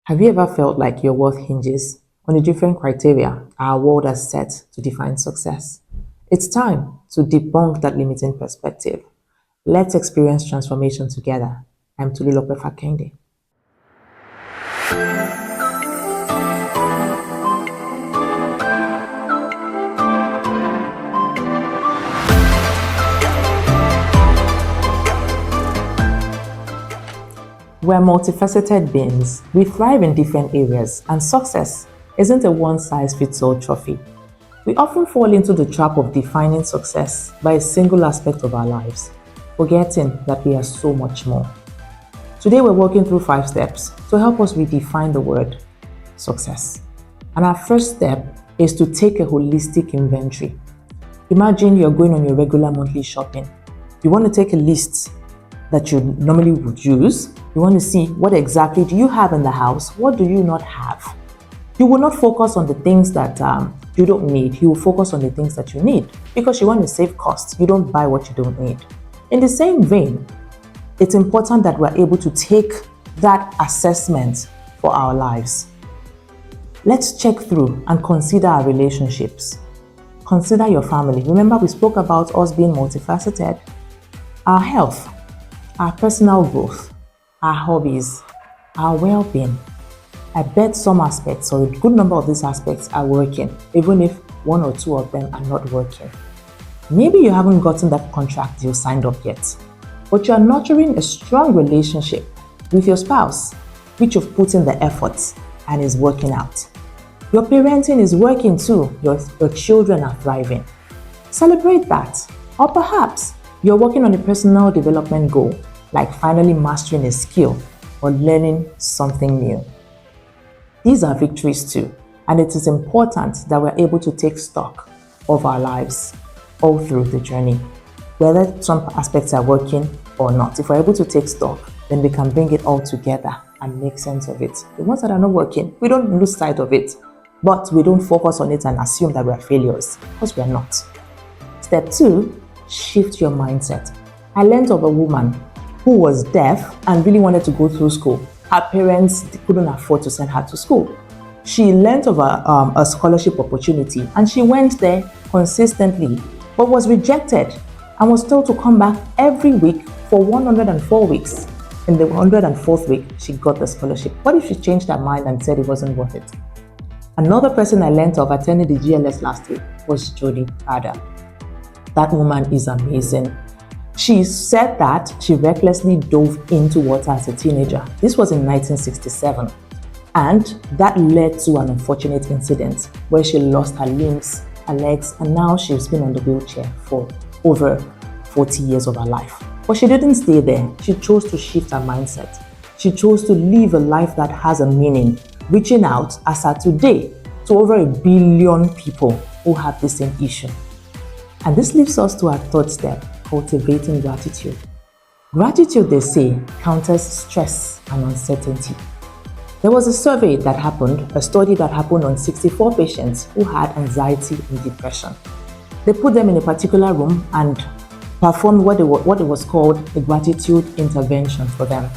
Have you ever felt like your worth hinges on the different criteria our world has set to define success? It's time to debunk that limiting perspective. Let's experience transformation together. I'm Tulilope Fakende. We're multifaceted beings. We thrive in different areas, and success isn't a one-size-fits-all trophy. We often fall into the trap of defining success by a single aspect of our lives, forgetting that we are so much more. Today, we're walking through 5 steps to help us redefine the word success. And our first step is to take a holistic inventory. Imagine you're going on your regular monthly shopping. You want to take a list that you normally would use. You want to see what exactly do you have in the house, what do you not have. You will not focus on the things that you don't need. You will focus on the things that you need because you want to save costs. You don't buy what you don't need. In the same vein, it's important that we're able to take that assessment for our lives. Let's check through and consider our relationships. Consider your family. Remember, we spoke about us being multifaceted. Our health, our personal growth, our hobbies, our well-being. I bet some aspects or a good number of these aspects are working, even if 1 or 2 of them are not working. Maybe you haven't gotten that contract deal signed up yet, but you are nurturing a strong relationship with your spouse, which you've put in the effort and is working out. Your parenting is working too. Your children are thriving. Celebrate that. Or perhaps you're working on a personal development goal, like finally mastering a skill or learning something new. These are victories too, and it is important that we're able to take stock of our lives all through the journey, whether some aspects are working or not. If we're able to take stock, then we can bring it all together and make sense of it. The ones that are not working, we don't lose sight of it, but we don't focus on it and assume that we're failures, because we're not. Step 2, shift your mindset. I learned of a woman who was deaf and really wanted to go through school. Her parents couldn't afford to send her to school. She learned of a scholarship opportunity and she went there consistently, but was rejected and was told to come back every week for 104 weeks. In the 104th week, she got the scholarship. What if she changed her mind and said it wasn't worth it? Another person I learned of attending the GLS last week was Jodie Prada. That woman is amazing. She said that she recklessly dove into water as a teenager. This was in 1967. And that led to an unfortunate incident where she lost her limbs, her legs, and now she's been on the wheelchair for over 40 years of her life. But she didn't stay there. She chose to shift her mindset. She chose to live a life that has a meaning, reaching out as at today to over 1 billion people who have the same issue. And this leads us to our third step, cultivating gratitude. Gratitude, they say, counters stress and uncertainty. There was a survey that happened, a study that happened on 64 patients who had anxiety and depression. They put them in a particular room and performed what it was called a gratitude intervention for them.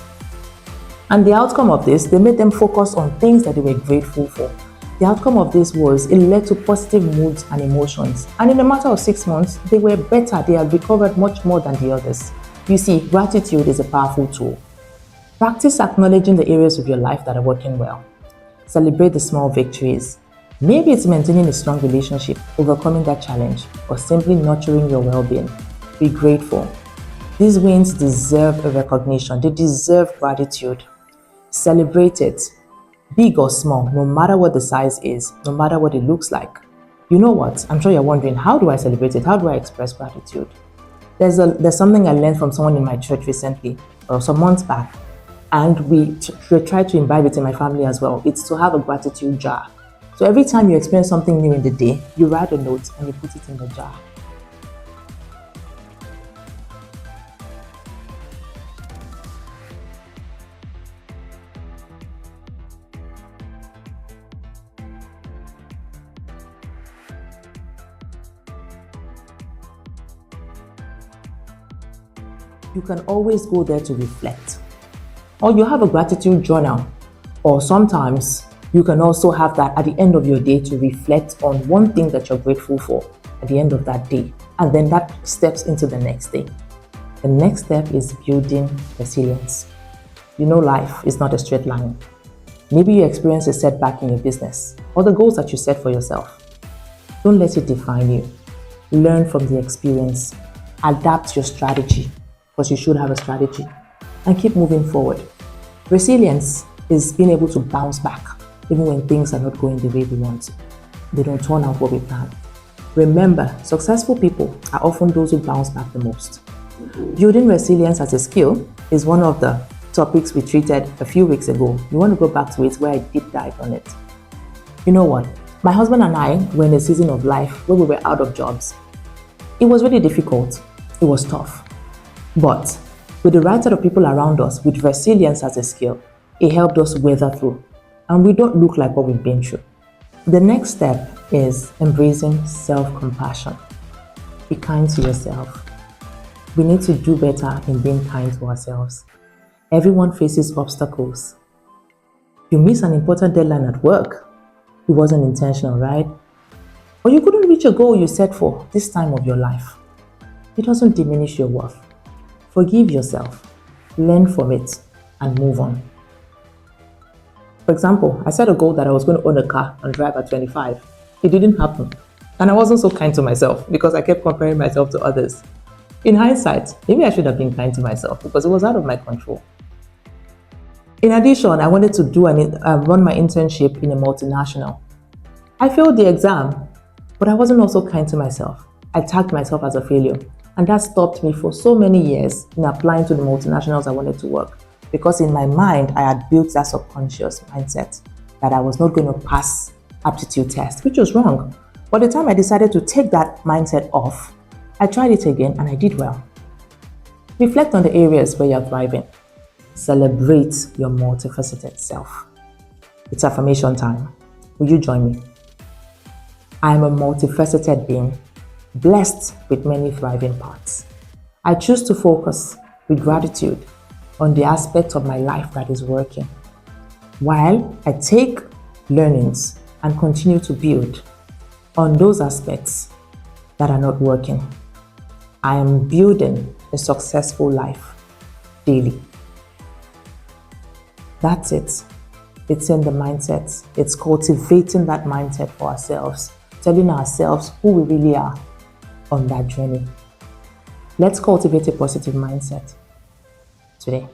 And the outcome of this, they made them focus on things that they were grateful for. The outcome of this was it led to positive moods and emotions. And in a matter of 6 months, they were better. They had recovered much more than the others. You see, gratitude is a powerful tool. Practice acknowledging the areas of your life that are working well. Celebrate the small victories. Maybe it's maintaining a strong relationship, overcoming that challenge, or simply nurturing your well-being. Be grateful. These wins deserve a recognition. They deserve gratitude. Celebrate it. Big or small, no matter what the size is, no matter what it looks like. You know what? I'm sure you're wondering, how do I celebrate it? How do I express gratitude? There's something I learned from someone in my church recently, or some months back, and we tried to imbibe it in my family as well. It's to have a gratitude jar. So every time you experience something new in the day, you write a note and you put it in the jar. You can always go there to reflect. Or you have a gratitude journal. Or sometimes you can also have that at the end of your day to reflect on one thing that you're grateful for at the end of that day. And then that steps into the next day. The next step is building resilience. You know, life is not a straight line. Maybe you experience a setback in your business or the goals that you set for yourself. Don't let it define you. Learn from the experience. Adapt your strategy, because you should have a strategy, and keep moving forward. Resilience is being able to bounce back even when things are not going the way we want. They don't turn out what we plan. Remember, successful people are often those who bounce back the most. Building resilience as a skill is one of the topics we treated a few weeks ago. You want to go back to it where I deep dive on it. You know what? My husband and I were in a season of life where we were out of jobs. It was really difficult. It was tough. But with the right set of people around us, with resilience as a skill, it helped us weather through. And we don't look like what we've been through. The next step is embracing self-compassion. Be kind to yourself. We need to do better in being kind to ourselves. Everyone faces obstacles. You miss an important deadline at work. It wasn't intentional, right? Or you couldn't reach a goal you set for this time of your life. It doesn't diminish your worth. Forgive yourself, learn from it, and move on. For example, I set a goal that I was going to own a car and drive at 25. It didn't happen. And I wasn't so kind to myself because I kept comparing myself to others. In hindsight, maybe I should have been kind to myself because it was out of my control. In addition, I wanted to run my internship in a multinational. I failed the exam, but I wasn't also kind to myself. I tagged myself as a failure, and that stopped me for so many years in applying to the multinationals I wanted to work, because in my mind, I had built that subconscious mindset that I was not going to pass aptitude test, which was wrong. By the time I decided to take that mindset off, I tried it again and I did well. Reflect on the areas where you're thriving. Celebrate your multifaceted self. It's affirmation time. Will you join me? I am a multifaceted being, blessed with many thriving parts. I choose to focus with gratitude on the aspect of my life that is working, while I take learnings and continue to build on those aspects that are not working. I am building a successful life daily. That's it. It's in the mindset. It's cultivating that mindset for ourselves, telling ourselves who we really are on that journey. Let's cultivate a positive mindset today.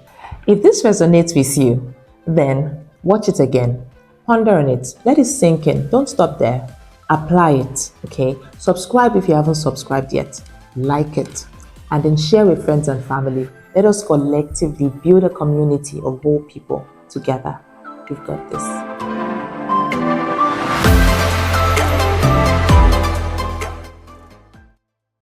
If this resonates with you, then watch it again. Ponder on it. Let it sink in. Don't stop there. Apply it, okay? Subscribe if you haven't subscribed yet. Like it. And then share with friends and family. Let us collectively build a community of whole people together. We've got this.